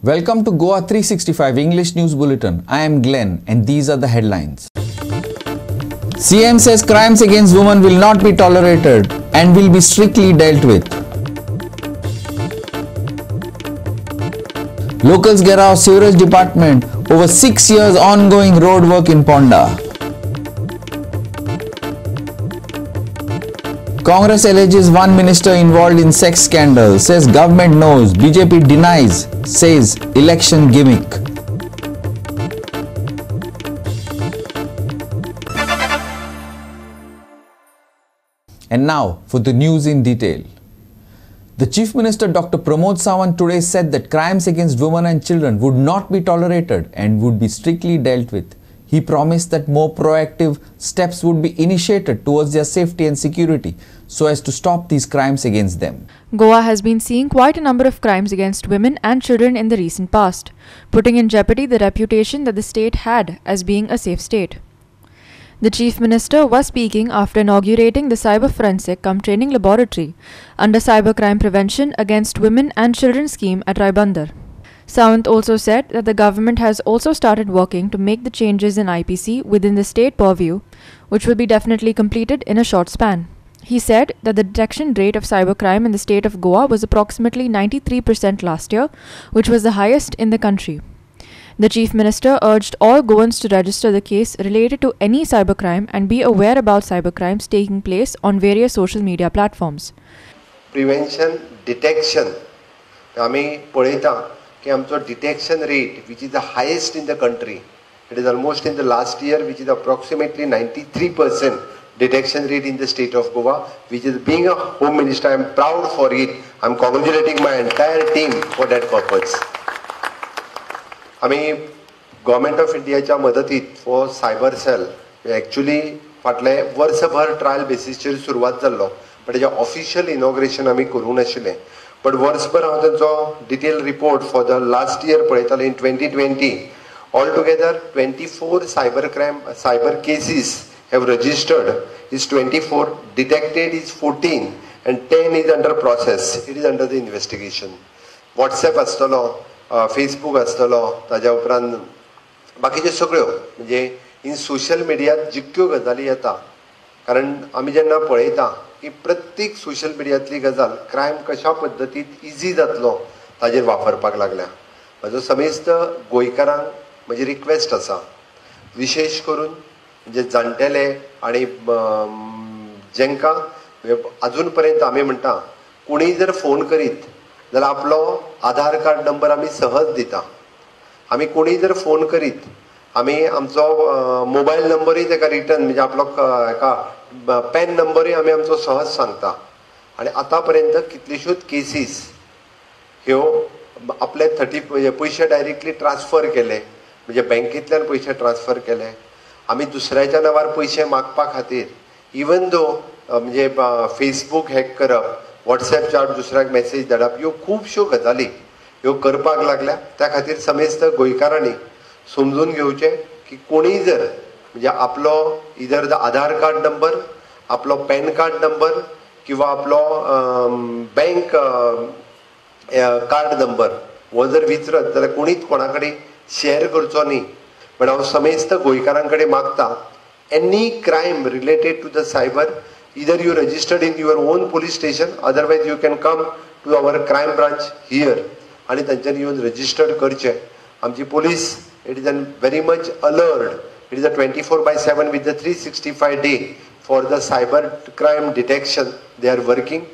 Welcome to Goa 365 English News Bulletin. I am Glenn and these are the headlines. CM says crimes against women will not be tolerated and will be strictly dealt with. Locals get out sewerage department over 6 years ongoing road work in Ponda. Congress alleges one minister involved in sex scandal, says government knows, BJP denies, says election gimmick. And now for the news in detail. The Chief Minister Dr. Pramod Sawant today said that crimes against women and children would not be tolerated and would be strictly dealt with. He promised that more proactive steps would be initiated towards their safety and security so as to stop these crimes against them. Goa has been seeing quite a number of crimes against women and children in the recent past, putting in jeopardy the reputation that the state had as being a safe state. The Chief Minister was speaking after inaugurating the Cyber Forensic Training Laboratory under Cybercrime Prevention Against Women and Children scheme at Raibandar. Sawant also said that the government has also started working to make the changes in IPC within the state purview, which will be definitely completed in a short span. He said that the detection rate of cybercrime in the state of Goa was approximately 93% last year, which was the highest in the country. The Chief Minister urged all Goans to register the case related to any cybercrime and be aware about cybercrimes taking place on various social media platforms. Prevention, detection. आमी पळयता की आमचो detection rate, which is the highest in the country. It is almost in the last year, which is approximately 93% detection rate in the state of Goa, which is being a Home Minister, I am proud for it. I am congratulating my entire team for that purpose. आमी Government of Indiaच्या मदतीत for cyber cell actually फाटले वर्षभर trial बेसिसचेर सुरवात जाल्लो, पण तेजे official inauguration आमी करूंक नाशिल्ले. But वर्षभर हांव तांचो detail report for the last year पळयताले इन 2020. Altogether 24 cyber cases have registered is 24, detected is 14 and 10 is under process. It is under the investigation. WhatsApp आसतलो, Facebook आसतलो, ताज्या उपरांत बाकीच्यो सगळ्यो म्हणजे इन सोशल मिडियात जितक्यो गजाली येता, कारण आमी जेन्ना पळयता की प्रत्येक सोशल मिडियांतली गजाल क्रायम कशा पद्दतीत इजी जातलो ताजेर वापरपाक लागल्या. म्हजो समेस्त गोंयकारांक म्हजी रिक्वेस्ट आसा, विशेश करून जे जाणटेले आनी जेंकां अजून पर्यंत आमी म्हणटा कोणीय जर फोन करीत जाल्यार आपलो आधार कार्ड नंबर आमी सहज दिता. आमी कोणीय जर फोन करीत आमी आमचो मोबायल नंबरूय ताका रिटर्न म्हणजे आपलो हेका पॅन नंबरूय आमी आमचो सहज सांगता. आनी आतां पर्यंत कितल्योश्योच केसीस ह्यो आपले पयशे डायरेक्टली ट्रान्सफर केले, म्हणजे बँकेंतल्यान पयशे ट्रान्सफर केले. आमी दुसऱ्याच्या नांवार पयशे मागपा खातीर इवन दो म्हणजे फेसबूक हॅक करप, वॉट्सॅपच्यार दुसऱ्याक मेसेज धाडप, ह्यो खुबश्यो गजाली ह्यो करपाक लागल्या. त्या खातीर समेस्त गोंयकारांनी समजून घेवचें की कोणीय जर म्हणजे आपलो इधर आधार कार्ड नंबर, आपलो पॅन कार्ड नंबर किंवा आपलो बँक कार्ड नंबर हो जर विचारत जाल्यार कोणीच कोणा कडेन शेअर करचो न्ही. पण हांव समेस्त गोंयकारां कडेन मागता, any crime related to the cyber, either you registered in your own police station, otherwise you can come to our crime branch here आणि तांच्यांनी येवन रजिस्टर्ड करचें. आमची police, it is very much alert. It is a 24/7 with the 365 day for the cyber crime detection. They are working.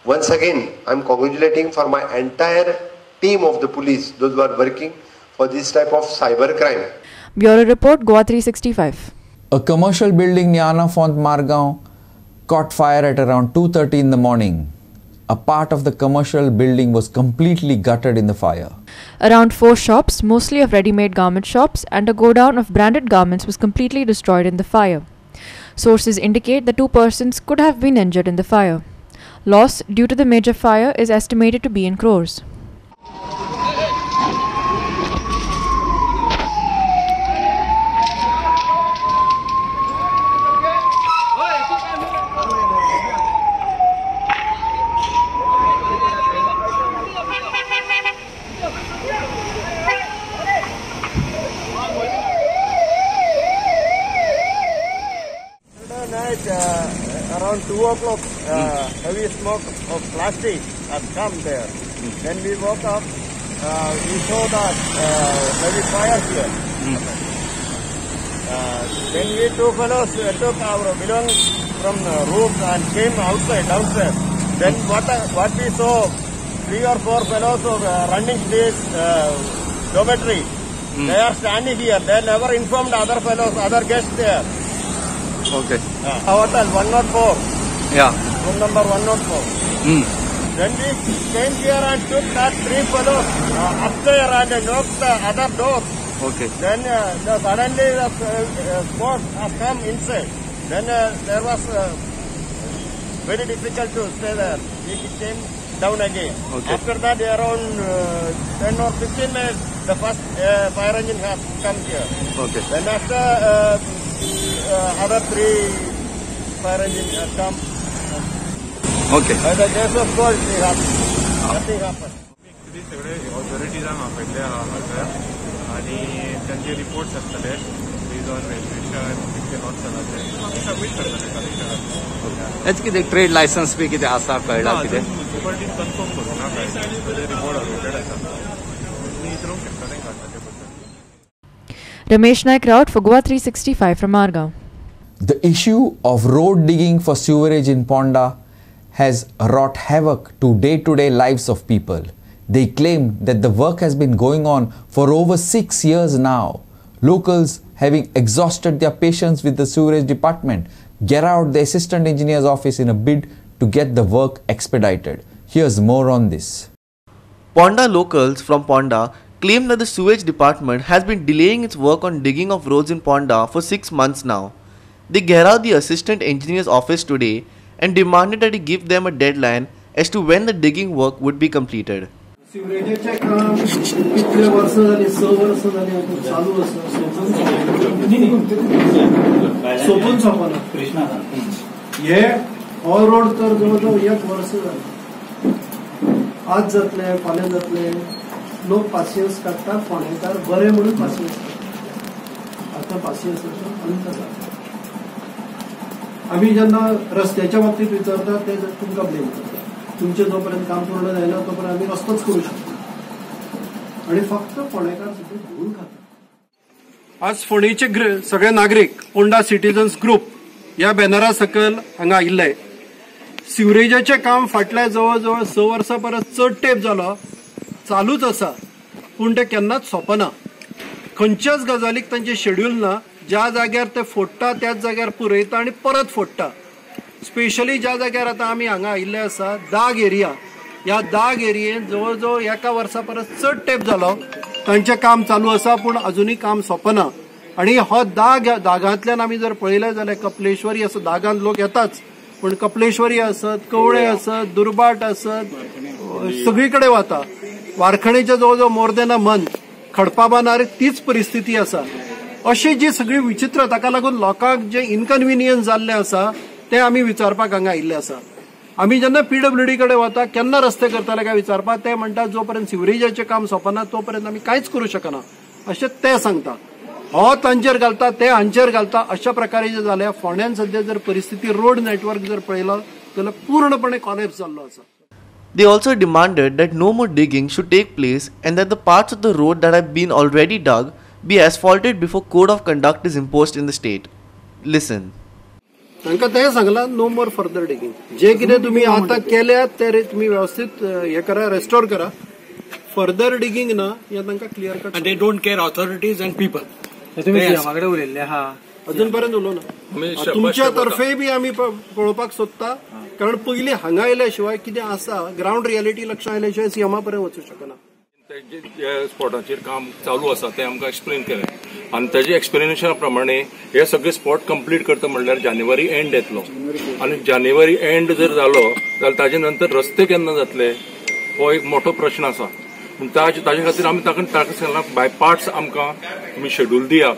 Once again, I am congratulating for my entire team of the police, those who are working for this type of cyber crime. Bureau Report, Goa 365. A commercial building near Anna Font Margaon caught fire at around 2:30 in the morning. A part of the commercial building was completely gutted in the fire. Around 4 shops, mostly of ready-made garment shops, and a godown of branded garments was completely destroyed in the fire. Sources indicate that 2 persons could have been injured in the fire. Loss due to the major fire is estimated to be in crores. night, around 2 o'clock, heavy smoke of plastic had come there. Then we woke up, we saw that heavy fire here. Then we two fellows took our belongings from the room and came downstairs. Then what we saw, 3 or 4 fellows running this dormitory. They are standing here. They never informed other fellows, other guests there. Okay. Hotel 104. Yeah. Room number 104. Then we came here and took that 3 fellows upstairs and knocked the other door. Okay. Then suddenly the smoke has come inside. Then there was very difficult to stay there. We came down again. Okay. After that, around 10 or 15 minutes, the first fire engine has come here. Okay. Then after other 3 fire engines have come. Okay. By the grace of God, nothing happened. Actually, सगळे authorities हांगा पडले हांगासर आनी तांचे reports आसतले beige on valuation कितके loss जालाते आमी submit करतले कलेक्टराक. हेच कितें ट्रेड लायसन्स बी कितें आसा कळ्ळां कितें? म्युनिसिपालिटीन कन्फर्म करूं ना काय ताजे रिपोर्ट ऑथोरेटेड आसा तुमी विचारूंक शकता तांकां ताचे बद्दल. Ramesh Naik Raut for Goa 365 from Margao. The issue of road digging for sewerage in Ponda has wrought havoc to day-to-day lives of people. They claim that the work has been going on for over 6 years now. Locals, having exhausted their patience with the sewerage department, get out the assistant engineer's office in a bid to get the work expedited. Here's more on this. Ponda locals from Ponda claim that the sewage department has been delaying its work on digging of roads in Ponda for 6 months now. They gherao the assistant engineer's office today and demanded that he give them a deadline as to when the digging work would be completed. सिवरेजाचे काम कितले वर्ष झाली 6 वर्ष झाली आता चालू असं सोपून सोपना हे all road तर जवळजवळ 1 वर्ष झालं. आज जातले फाल्यां जातले लोक पासियन्स काडटा फोंडेकार बरे म्हणून पासियन्स काडटा. आता पासियन्साचो अंत जाला. आम्ही जेन्ना रस्त्याच्या बाबतीत विचारतात ते तुमकां ब्लेम करतात. तुमचे जोपर्यंत काम पूर्ण जायना तोपर्यंत आम्ही रस्तोच करू शकतो आणि फक्त फोंडेकार सुद्धा धूळ खातात. आज फोंडेचे सगळे नागरिक पोंडा सिटीजन्स ग्रुप या बॅनरा सकल हांगा आयिल्ले. सिवरेजाचे काम फाटल्या जवळजवळ 6 वर्सां परस चड तेंप जालो चालूच आसा पूण ते केन्नाच सोंपना. खंयच्याच गजालीक तांचे शेड्यूल ना. ज्या जाग्यार ते फोडटा त्याच जाग्यार पुरयता आणि परत फोडटा. स्पेशली ज्या जाग्यार आता आम्ही हांगा आयिल्ले आसा दाग एरिया, ह्या दाग एरियेंत जवळजवळ 1 वर्सा परस चड तेंप जालो तांचें काम चालू आसा पूण अजुनूय काम सोंपना. आणि हो दागांतल्यान आमी जर पळयलें जाल्यार कपलेश्वरी असो दागांत लोक येताच पूण कपलेश्वरी आसत, कवळे आसत, दुर्बाट आसत, सगळी कडेन वता. वारखणेचे जवळजवळ मोर देन अ मंथ खडपा बांदार तीच परिस्थिती आसा. अशी जी सगळी विचित्र ताका लागून लोकांक जे इनकन्विनियन्स जाल्ले आसा ते आमी विचारपाक हांगा आयिल्ले आसा. आमी जेन्ना PWD कडेन वता केन्ना रस्ते करतले काय विचारपाक ते म्हणटात जोपर्यंत सिवरेजाचें काम सोंपना तोपर्यंत आमी कांयच करूं शकना अशें ते सांगता. हो तांचेर घालता ते हांचेर घालता अशा प्रकारे जे जाल्या फोंड्यान सध्या जर परिस्थिती रोड नेटवर्क जर पळयलो जाल्यार पूर्णपणे कॉलेप्स जाल्लो आसा. They also demanded that no more digging should take place and that the parts of the road that have been already dug be asphalted before code of conduct is imposed in the state. Listen. तांकां ते सांगलां no मोर further digging. जे कितें तुमी आतां केल्यात ते तुमी व्यवस्थित हे करा, रेस्टोर करा. फर्दर डिगिंग ना हे तांकां clear cut. They don't care authorities and people. म्हाकडे उलयल्ले हा अजून पर्यंत उलोवना. तुमच्या तर्फे बी आमी पळोवपाक सोदता कारण पयलीं हांगा आयल्या शिवाय कितें आसा ग्राउंड रियलिटी लक्षांत आयल्या शिवाय सीएमा पर्यंत वचूंक शकना. स्पॉटाचेर काम चालू आसा ते आमकां एक्सप्लेन केलें आनी ताजे एक्सप्लेनेशना प्रमाणे हे सगळे स्पॉट कंप्लीट करता म्हणल्यार जानेवारी एंड येतलो आनी जानेवारी एंड जर जालो जाल्यार ताजे नंतर रस्ते केन्ना जातले हो एक मोठो प्रश्न आसा. ताजे खातीर आमी ताका सांगलां बाय पार्ट्स आमकां तुमी शेड्यूल दियात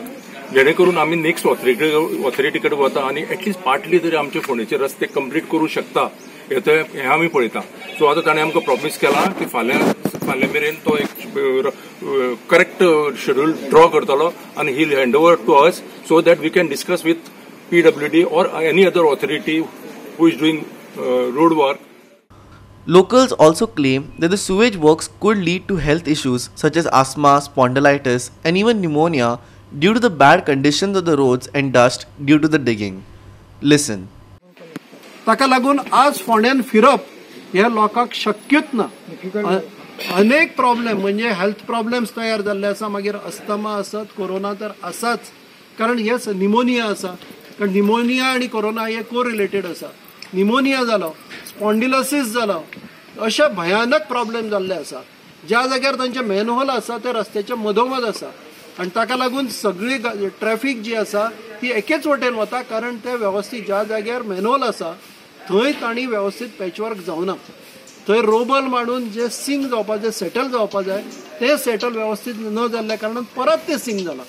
जेणे करून आमी नेक्स्ट ऑथॉरिटी कडेन वता आनी एटलिस्ट पार्टली तरी आमचे फोंडेचे रस्ते कंप्लीट करूं शकता हे आमी पळयता. सो आतां ताणें आमकां प्रॉमिस केला की फाल्यां मेरेन तो एक करेक्ट शेड्यूल ड्रॉ करतलो आनी ही hand over to us so that we can discuss with PWD or any other authority who is doing road work. Locals also claim that the sewage works could lead to health issues such as asthma, spondylitis, and even pneumonia due to the bad conditions of the roads and dust due to the digging. Listen. ताका लागून आज फोंड्यान फिरप हे लोकांक शक्यच ना. अनेक problem म्हणजे health problems तयार जाल्ले आसा. मागीर अस्थमा आसत, कोरोना तर आसाच, कारण हे निमोनिया आसा. कारण निमोनिया आणि कोरोना हे कोरिलेटेड आसा. निमोनिया जालो, स्पॉन्डिलोसिस जालो, अशे भयानक प्रॉब्लेम जाल्ले आसा. ज्या जाग्यार तांचे मॅनहोल आसा ते रस्त्याच्या मधोमध आसा आणि ताका लागून सगळी ट्रॅफिक जी आसा ती एकेच वटेन वता. कारण ते वेवस्थीत ज्या जाग्यार मॅनहोल आसा थंय तांणी वेवस्थीत पॅचवर्क जावना. थंय रोबल मांडून जे सिंक जावपा जे सेटल जावपा जाय ते सेटल वेवस्थीत न जाल्ल्या कारणान परत ते सिंक जाला.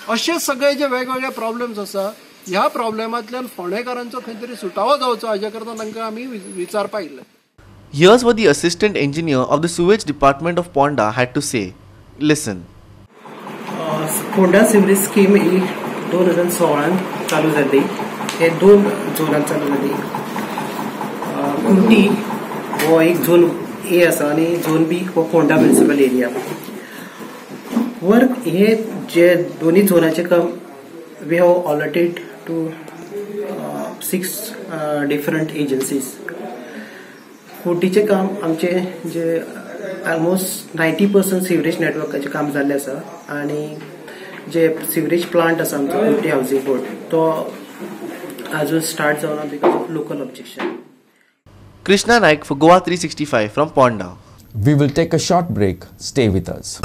अशे सगळे जे वेगवेगळे प्रॉब्लेम्स आसा ह्या प्रॉब्लेमांतल्यान फोंडेकारांचो खंय तरी सुटावो जावचो हाजे करता तांकां आमी विचारपा आयिल्ले. Here's what the assistant engineer of the sewage department of Ponda had to say. Listen. Ponda sewerage scheme ही 2016 चालू जाली. हे 2 झोनांत चालू जाली. कुर्टी हो एक झोन ए आसा आणि झोन बी हो पोंडा म्युनिसिपल एरिया. वर्क हे जे दोन्ही झोनाचे काम we have allotted to 6 different agencies. कुर्टीचे काम आमचे जे ऑलमोस्ट 90% सिवरेज नेटवर्काचे काम जाल्ले आसा आणि जे सिवरेज प्लांट आसा आमचो कुर्टी हाऊसिंग बोर्ड तो अजून स्टार्ट जावना because of local objection. Krishna Naik for Goa 365 from Ponda. We will take a short break. Stay with us.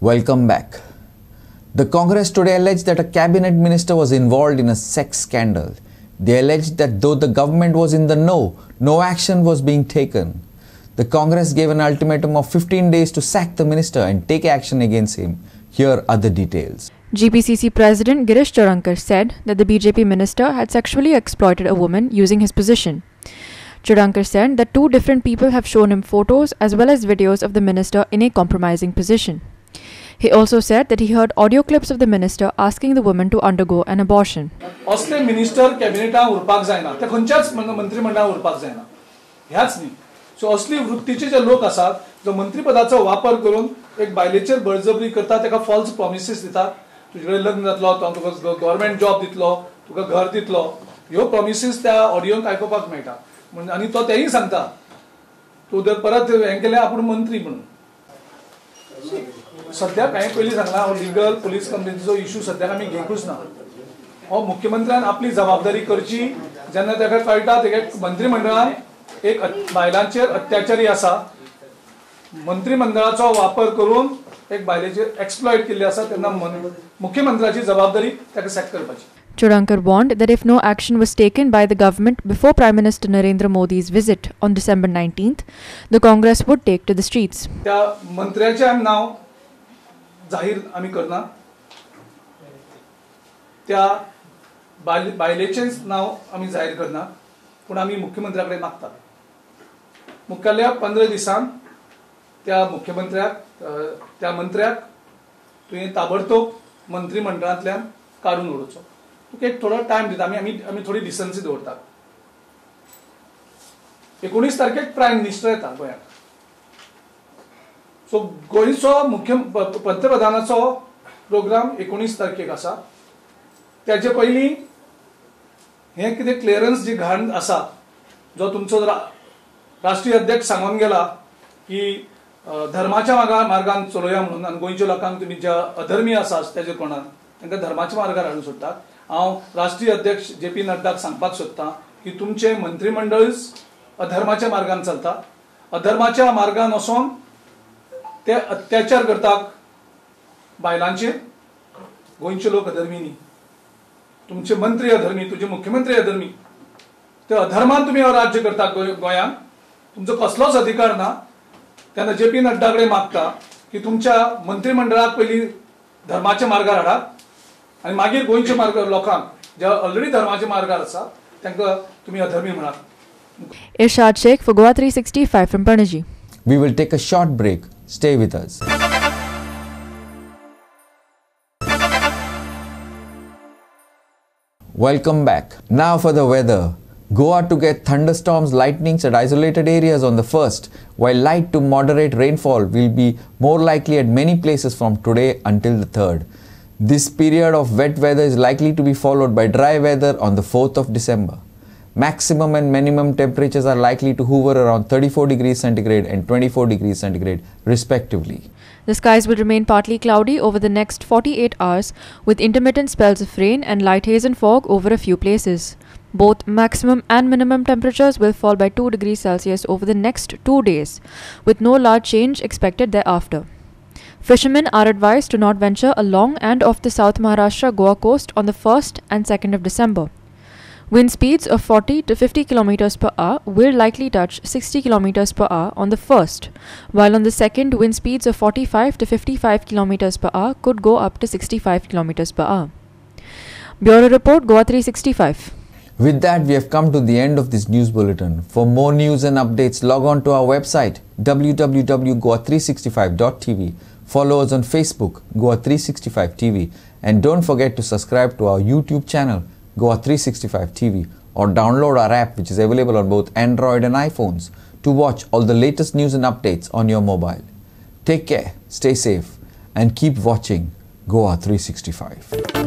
Welcome back. The Congress today alleged that a cabinet minister was involved in a sex scandal. They alleged that though the government was in the know, no action was being taken. The Congress gave an ultimatum of 15 days to sack the minister and take action against him. Here are the details. GPCC President Girish Churankar said that the BJP minister had sexually exploited a woman using his position. Churankar said that 2 different people have shown him photos as well as videos of the minister in a compromising position. He also said that he heard audio clips of the minister asking the woman to undergo an abortion. असले minister कॅबिनेटान उरपाक जायना, ते खंयच्याच मंत्रिमंडळान उरपाक जायना. ह्याच न्ही. सो असली वृत्तीचे जे लोक आसात जो मंत्रिपदाचो वापर करून एक बायलेचेर बळजबरी करता, ताका फॉल्स प्रॉमिसेस दितात. तुजे लग्न जातलो, तुका गव्हर्नमेंट जॉब दितलो, तुका घर दितलो, ह्यो प्रॉमिसेस त्या ऑडियोंत आयकुपाक मेळटा. आनी तो तेही सांगता तूं जर परत हें केलें आपूण मंत्री म्हणून. सध्या काही पयलीं सांगला हो लिगल पुलीस कंप्लेनीचो इश्यू सध्याक आमी घेवंकूच ना. हो मुख्यमंत्र्यान आपली जबाबदारी करची. जेन्ना ताका कळटा ताका मंत्रिमंडळान एक बायलांचेर अत्याचारी आसा, मंत्रिमंडळाचो वापर करून एक बायलेचेर एक्सप्लॉयट केल्ली आसा, तेन्ना मुख्यमंत्र्याची जबाबदारी ताका सॅक करपाची. Churankar warned that if no action was taken by the government before Prime Minister Narendra Modi's visit on December 19th, the Congress would take to the streets. त्या मंत्र्याचे नाव जाहीर आम्ही करना, त्या बायलेचे नाव आम्ही जाहीर करना, पण आम्ही मुख्यमंत्र्याकडे मागतात. मुख्यालया 15 दिसांत त्या मुख्यमंत्र्याक त्या मंत्र्याक तुवें ताबडतोब मंत्रिमंडळांतल्यान काडून उडोवचो. तुका एक थोडो टायम दिता. आमी थोडी डिसन्सी दवरतात. 19 तारखेक प्रायम मिनिस्टर येता गोंयांत. सो गोंयचो पंतप्रधानाचो प्रोग्राम 19 तारखेक आसा. त्याचे पयलीं हे कितें क्लियरन्स जी घाण आसा, जो तुमचो राष्ट्रीय अध्यक्ष सांगून गेला की धर्माच्या मार्गान चलोया म्हणून, आनी गोंयच्या लोकांक तुमी ज्या अधर्मी आसा तेजे कोणान तांकां धर्माच्या मार्गार हाडून सोडटात. हांव राष्ट्रीय अध्यक्ष JP नड्डाक सांगपाक सोदतां की तुमचे मंत्रिमंडळच अधर्माच्या मार्गान चलता. अधर्माच्या मार्गान वचोन ते अत्याचार करतात बायलांचेर. गोंयचे लोक अधर्मी न्ही, तुमचे मंत्री अधर्मी, तुझे मुख्यमंत्री अधर्मी. ते अधर्मान तुम्ही राज्य करतात गोंयांत. तुमचो कसलोच अधिकार ना. तेन्ना JP नड्डा कडेन मागता की तुमच्या मंत्रिमंडळाक पयलीं धर्माच्या मार्गार हाडात आनी मागीर गोंयच्या मार्ग लोकांक जे ऑलरेडी धर्माच्या मार्गार आसा तांकां तुमी अधर्मी म्हणात. Irshad Sheikh for Goa 365 from Panaji. We will take a short break. Stay with us. Welcome back. Now for the weather. Goa to get thunderstorms, lightnings at isolated areas on the 1st, while light to moderate rainfall will be more likely at many places from today until the 3rd. This period of wet weather is likely to be followed by dry weather on the 4th of December. Maximum and minimum temperatures are likely to hover around 34 degrees centigrade and 24 degrees centigrade respectively. The skies will remain partly cloudy over the next 48 hours with intermittent spells of rain and light haze and fog over a few places. Both maximum and minimum temperatures will fall by 2 degrees Celsius over the next 2 days, with no large change expected thereafter. Fishermen are advised to not venture along and off the South Maharashtra Goa coast on the 1st and 2nd of December. Wind speeds of 40 to 50 km per hour will likely touch 60 km per hour on the 1st, while on the 2nd, wind speeds of 45 to 55 km per hour could go up to 65 km per hour. Bureau Report, Goa 365. With that, we have come to the end of this news bulletin. For more news and updates, log on to our website www.goa365.tv. Follow us on Facebook, Goa365 TV, and don't forget to subscribe to our YouTube channel, Goa365 TV, or download our app, which is available on both Android and iPhones, to watch all the latest news and updates on your mobile. Take care, stay safe, and keep watching Goa365.